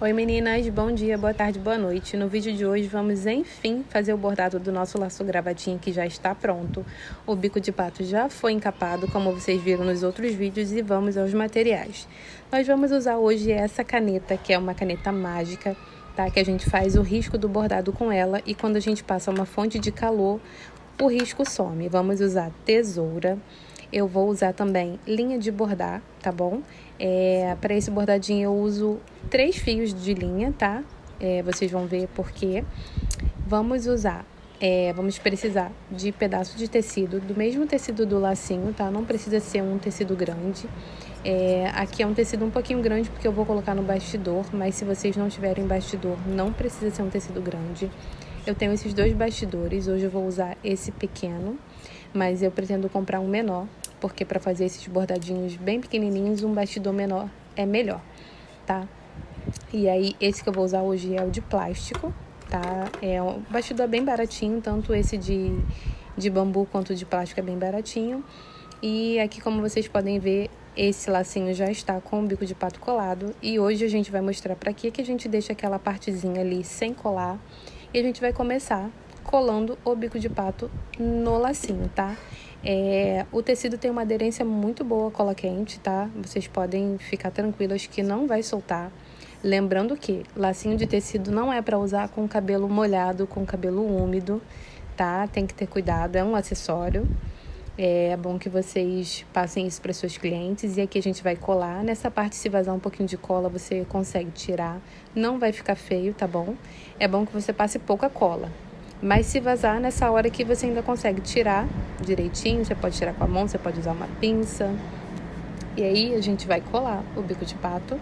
Oi meninas, bom dia, boa tarde, boa noite. No vídeo de hoje vamos enfim fazer o bordado do nosso laço gravatinha que já está pronto. O bico de pato já foi encapado, como vocês viram nos outros vídeos, e vamos aos materiais. Nós vamos usar hoje essa caneta, que é uma caneta mágica, tá? Que a gente faz o risco do bordado com ela e quando a gente passa uma fonte de calor, o risco some. Vamos usar tesoura. Eu vou usar também linha de bordar, tá bom? Para esse bordadinho eu uso 3 fios de linha, tá? Vocês vão ver por quê. Vamos precisar de pedaço de tecido, do mesmo tecido do lacinho, tá? Não precisa ser um tecido grande. Aqui é um tecido um pouquinho grande porque eu vou colocar no bastidor, mas se vocês não tiverem bastidor, não precisa ser um tecido grande. Eu tenho esses 2 bastidores, hoje eu vou usar esse pequeno, mas eu pretendo comprar um menor, porque para fazer esses bordadinhos bem pequenininhos, um bastidor menor é melhor, tá? E aí, esse que eu vou usar hoje é o de plástico, tá? O bastidor bem baratinho, tanto esse de bambu quanto de plástico é bem baratinho. E aqui, como vocês podem ver, esse lacinho já está com o bico de pato colado. E hoje a gente vai mostrar para que a gente deixa aquela partezinha ali sem colar. E a gente vai começar colando o bico de pato no lacinho, tá? O tecido tem uma aderência muito boa à cola quente, tá? Vocês podem ficar tranquilas que não vai soltar. Lembrando que lacinho de tecido não é para usar com cabelo molhado, com cabelo úmido, tá? Tem que ter cuidado, é um acessório. É bom que vocês passem isso para seus clientes. E aqui a gente vai colar. Nessa parte, se vazar um pouquinho de cola, você consegue tirar. Não vai ficar feio, tá bom? É bom que você passe pouca cola. Mas se vazar, nessa hora que você ainda consegue tirar direitinho, você pode tirar com a mão, você pode usar uma pinça. E aí a gente vai colar o bico de pato.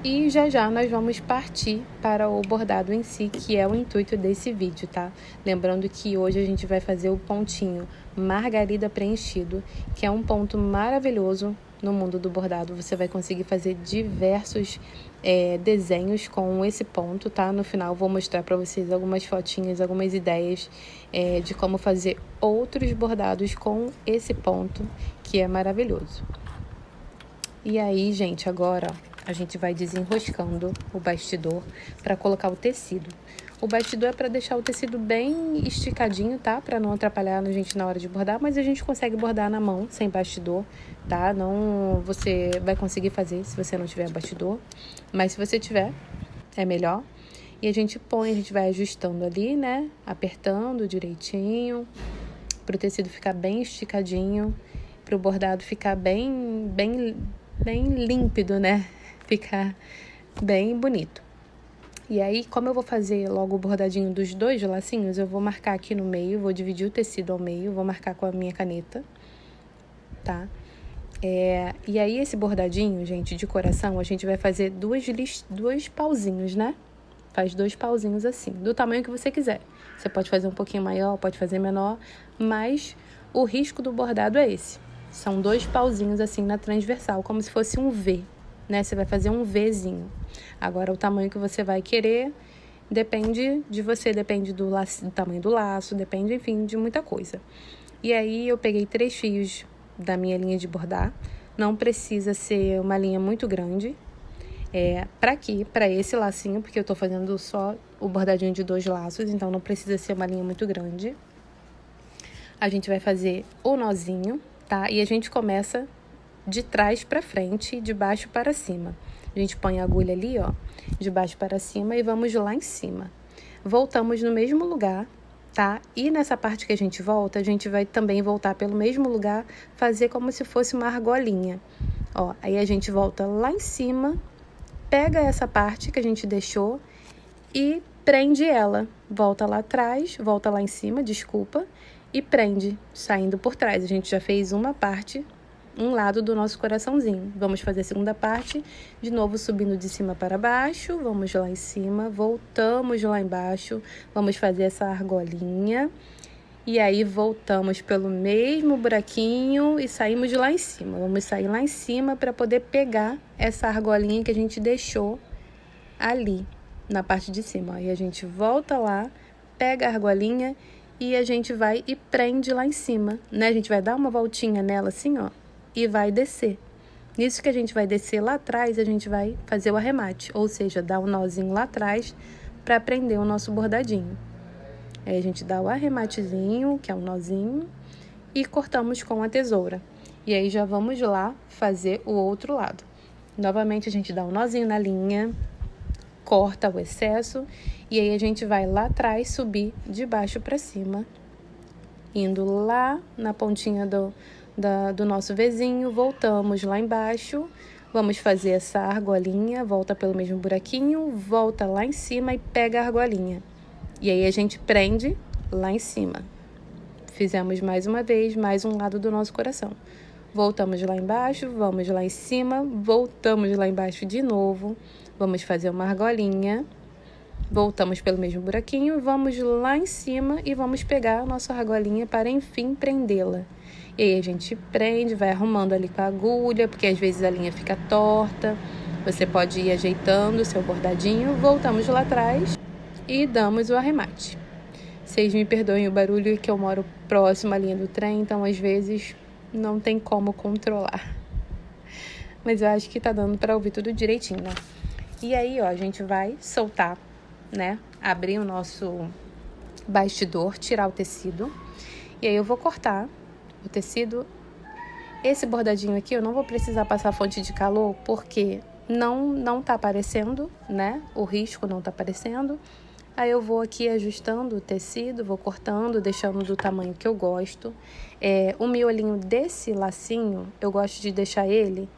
E já nós vamos partir para o bordado em si, que é o intuito desse vídeo, tá? Lembrando que hoje a gente vai fazer o pontinho margarida preenchido, que é um ponto maravilhoso no mundo do bordado. Você vai conseguir fazer diversos desenhos com esse ponto, tá? No final eu vou mostrar para vocês algumas fotinhas, algumas ideias de como fazer outros bordados com esse ponto, que é maravilhoso. E aí, gente, agora a gente vai desenroscando o bastidor para colocar o tecido. O bastidor é para deixar o tecido bem esticadinho, tá? Para não atrapalhar a gente na hora de bordar, mas a gente consegue bordar na mão, sem bastidor, tá? Não, você vai conseguir fazer se você não tiver bastidor, mas se você tiver, é melhor. E a gente vai ajustando ali, né? Apertando direitinho, para o tecido ficar bem esticadinho, para o bordado ficar bem límpido, né? Ficar bem bonito. E aí, como eu vou fazer logo o bordadinho dos 2 lacinhos, eu vou marcar aqui no meio, vou dividir o tecido ao meio, vou marcar com a minha caneta, tá? E aí, esse bordadinho, gente, de coração, a gente vai fazer 2 pauzinhos, né? Faz 2 pauzinhos assim, do tamanho que você quiser. Você pode fazer um pouquinho maior, pode fazer menor, mas o risco do bordado é esse. São 2 pauzinhos assim na transversal, como se fosse um V, né? Você vai fazer um Vzinho. Agora, o tamanho que você vai querer depende de você, depende do tamanho do laço, depende, enfim, de muita coisa. E aí, eu peguei 3 fios da minha linha de bordar. Não precisa ser uma linha muito grande. Para esse lacinho, porque eu tô fazendo só o bordadinho de 2 laços, então não precisa ser uma linha muito grande. A gente vai fazer o nozinho, tá? E a gente começa de trás para frente, de baixo para cima. A gente põe a agulha ali, ó, de baixo para cima e vamos lá em cima. Voltamos no mesmo lugar, tá? E nessa parte que a gente volta, a gente vai também voltar pelo mesmo lugar, fazer como se fosse uma argolinha. Ó, aí a gente volta lá em cima, pega essa parte que a gente deixou e prende ela. Volta lá atrás, volta lá em cima, desculpa, e prende, saindo por trás. A gente já fez uma parte, um lado do nosso coraçãozinho. Vamos fazer a segunda parte, de novo subindo de cima para baixo, vamos lá em cima, voltamos lá embaixo, vamos fazer essa argolinha, e aí voltamos pelo mesmo buraquinho e saímos de lá em cima. Vamos sair lá em cima para poder pegar essa argolinha que a gente deixou ali, na parte de cima. Aí a gente volta lá, pega a argolinha e a gente vai e prende lá em cima, né? A gente vai dar uma voltinha nela assim, ó, e vai descer, Nisso que a gente vai descer lá atrás, a gente vai fazer o arremate, ou seja, dar um nozinho lá atrás para prender o nosso bordadinho. Aí a gente dá o arrematezinho, que é um nozinho, e cortamos com a tesoura. E aí já vamos lá fazer o outro lado. Novamente a gente dá um nozinho na linha, corta o excesso, e aí a gente vai lá atrás subir de baixo para cima, indo lá na pontinha do nosso Vzinho, voltamos lá embaixo, vamos fazer essa argolinha, volta pelo mesmo buraquinho, volta lá em cima e pega a argolinha. E aí a gente prende lá em cima. Fizemos mais uma vez, mais um lado do nosso coração. Voltamos lá embaixo, vamos lá em cima, voltamos lá embaixo de novo, vamos fazer uma argolinha, voltamos pelo mesmo buraquinho, vamos lá em cima e vamos pegar a nossa argolinha para, enfim, prendê-la. E aí a gente prende, vai arrumando ali com a agulha, porque às vezes a linha fica torta. Você pode ir ajeitando o seu bordadinho. Voltamos lá atrás e damos o arremate. Vocês me perdoem o barulho, que eu moro próximo à linha do trem, então às vezes não tem como controlar. Mas eu acho que tá dando para ouvir tudo direitinho, né? E aí, ó, a gente vai soltar, né? Abrir o nosso bastidor, tirar o tecido. E aí eu vou cortar o tecido. Esse bordadinho aqui eu não vou precisar passar fonte de calor, porque não tá aparecendo, né? O risco não tá aparecendo. Aí eu vou aqui ajustando o tecido, vou cortando, deixando do tamanho que eu gosto. O miolinho desse lacinho, eu gosto de deixar ele,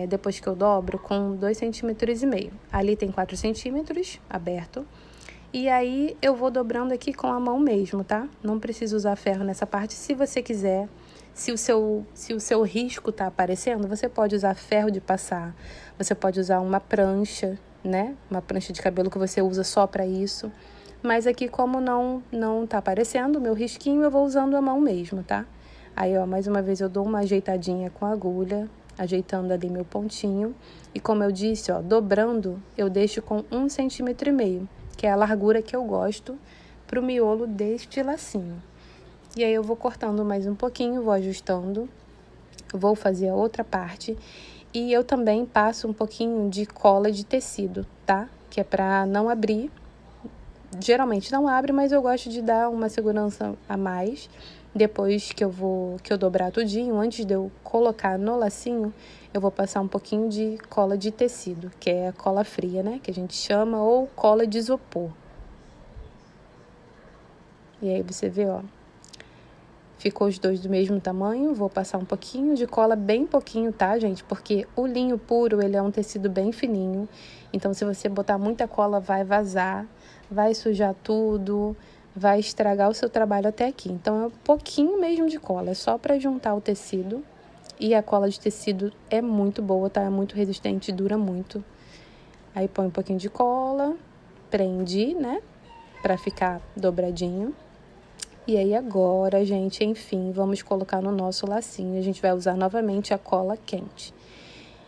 depois que eu dobro, com 2,5 cm. Ali tem 4 centímetros aberto. E aí eu vou dobrando aqui com a mão mesmo, tá? Não preciso usar ferro nessa parte. Se você quiser, se o seu risco tá aparecendo, você pode usar ferro de passar. Você pode usar uma prancha, né? Uma prancha de cabelo que você usa só para isso. Mas aqui, como não tá aparecendo o meu risquinho, eu vou usando a mão mesmo, tá? Aí, ó, mais uma vez eu dou uma ajeitadinha com a agulha, ajeitando ali meu pontinho. E como eu disse, ó, dobrando, eu deixo com 1,5 cm, que é a largura que eu gosto pro miolo deste lacinho. E aí eu vou cortando mais um pouquinho, vou ajustando, vou fazer a outra parte. E eu também passo um pouquinho de cola de tecido, tá? Que é pra não abrir. Geralmente não abre, mas eu gosto de dar uma segurança a mais. Depois que eu dobrar tudinho, antes de eu colocar no lacinho, eu vou passar um pouquinho de cola de tecido, que é a cola fria, né? Que a gente chama, ou cola de isopor. E aí você vê, ó. Ficou os dois do mesmo tamanho, vou passar um pouquinho de cola, bem pouquinho, tá, gente? Porque o linho puro, ele é um tecido bem fininho, então se você botar muita cola, vai vazar, vai sujar tudo, vai estragar o seu trabalho até aqui. Então, é um pouquinho mesmo de cola, é só para juntar o tecido. E a cola de tecido é muito boa, tá? É muito resistente, dura muito. Aí põe um pouquinho de cola, prende, né? Pra ficar dobradinho. E aí agora, gente, enfim, vamos colocar no nosso lacinho. A gente vai usar novamente a cola quente.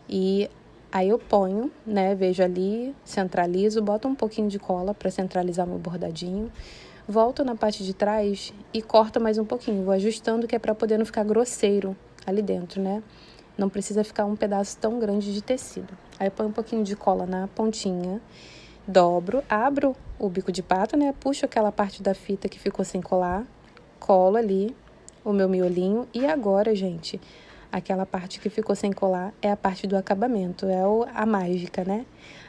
E aí eu ponho, né, vejo ali, centralizo, boto um pouquinho de cola para centralizar meu bordadinho. Volto na parte de trás e corto mais um pouquinho. Vou ajustando, que é para poder não ficar grosseiro ali dentro, né? Não precisa ficar um pedaço tão grande de tecido. Aí põe um pouquinho de cola na pontinha, dobro, abro o bico de pato, né? Puxo aquela parte da fita que ficou sem colar, colo ali o meu miolinho. E agora, gente, aquela parte que ficou sem colar é a parte do acabamento, a mágica, né?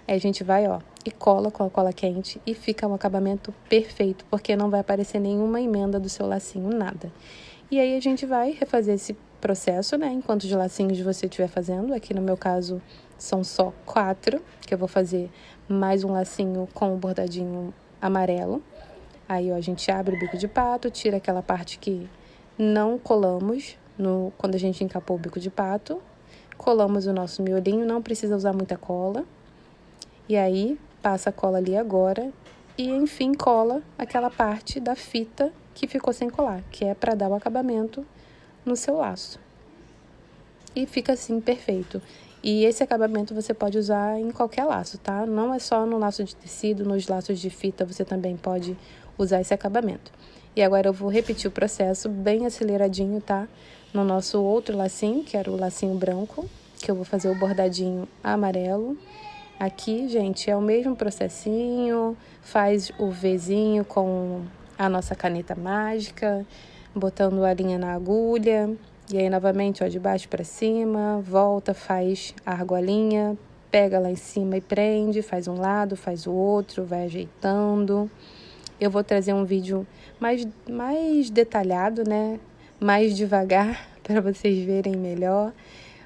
Aí a gente vai, ó, e cola com a cola quente e fica um acabamento perfeito, porque não vai aparecer nenhuma emenda do seu lacinho, nada. E aí a gente vai refazer esse processo, né? Enquanto os lacinhos você estiver fazendo. Aqui no meu caso são só 4, que eu vou fazer mais um lacinho com o bordadinho amarelo. Aí, ó, a gente abre o bico de pato, tira aquela parte que não colamos quando a gente encapou o bico de pato. Colamos o nosso miolinho, não precisa usar muita cola. E aí, passa a cola ali agora e, enfim, cola aquela parte da fita que ficou sem colar, que é para dar o acabamento no seu laço. E fica assim, perfeito. E esse acabamento você pode usar em qualquer laço, tá? Não é só no laço de tecido, nos laços de fita você também pode usar esse acabamento. E agora eu vou repetir o processo bem aceleradinho, tá? No nosso outro lacinho, que era o lacinho branco. que eu vou fazer o bordadinho amarelo. Aqui, gente, é o mesmo processinho, faz o Vzinho com a nossa caneta mágica, botando a linha na agulha, e aí novamente, ó, de baixo para cima, volta, faz a argolinha, pega lá em cima e prende, faz um lado, faz o outro, vai ajeitando. Eu vou trazer um vídeo mais detalhado, né, mais devagar, para vocês verem melhor.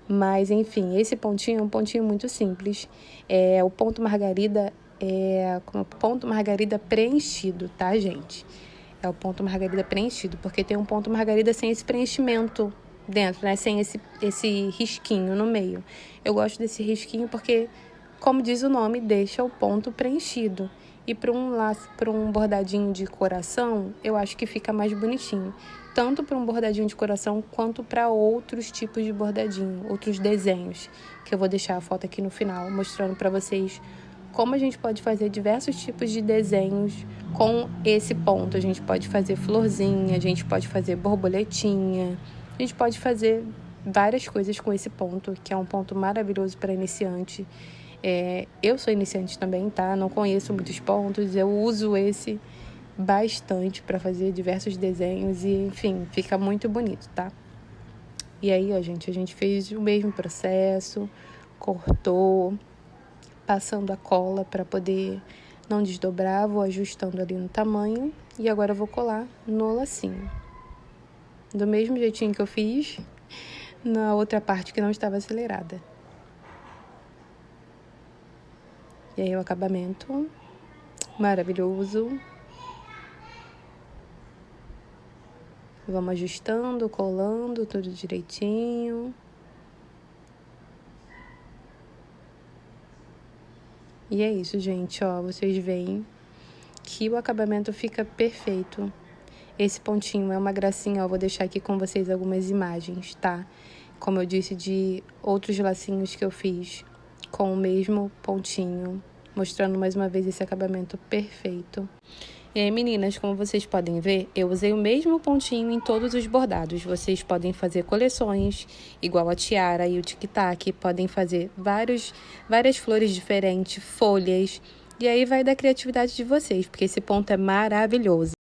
Mas, enfim, esse pontinho é um pontinho muito simples. O ponto margarida é como ponto margarida preenchido, tá, gente? É o ponto margarida preenchido, porque tem um ponto margarida sem esse preenchimento dentro, né? Sem esse risquinho no meio. Eu gosto desse risquinho porque, como diz o nome, deixa o ponto preenchido. E para um bordadinho de coração, eu acho que fica mais bonitinho. Tanto para um bordadinho de coração, quanto para outros tipos de bordadinho, outros desenhos, que eu vou deixar a foto aqui no final, mostrando para vocês como a gente pode fazer diversos tipos de desenhos com esse ponto. A gente pode fazer florzinha, a gente pode fazer borboletinha, a gente pode fazer várias coisas com esse ponto, que é um ponto maravilhoso para iniciante. Eu sou iniciante também, tá? Não conheço muitos pontos, eu uso esse bastante para fazer diversos desenhos e, enfim, fica muito bonito, tá? E aí, ó, gente, a gente fez o mesmo processo, cortou, passando a cola para poder não desdobrar, vou ajustando ali no tamanho e agora eu vou colar no lacinho. Do mesmo jeitinho que eu fiz na outra parte que não estava acelerada. E aí o acabamento maravilhoso. Vamos ajustando, colando tudo direitinho. E é isso, gente, ó, vocês veem que o acabamento fica perfeito. Esse pontinho é uma gracinha, ó, vou deixar aqui com vocês algumas imagens, tá? Como eu disse, de outros lacinhos que eu fiz com o mesmo pontinho, mostrando mais uma vez esse acabamento perfeito. E aí, meninas, como vocês podem ver, eu usei o mesmo pontinho em todos os bordados. Vocês podem fazer coleções, igual a tiara e o tic-tac, podem fazer várias flores diferentes, folhas. E aí vai da criatividade de vocês, porque esse ponto é maravilhoso.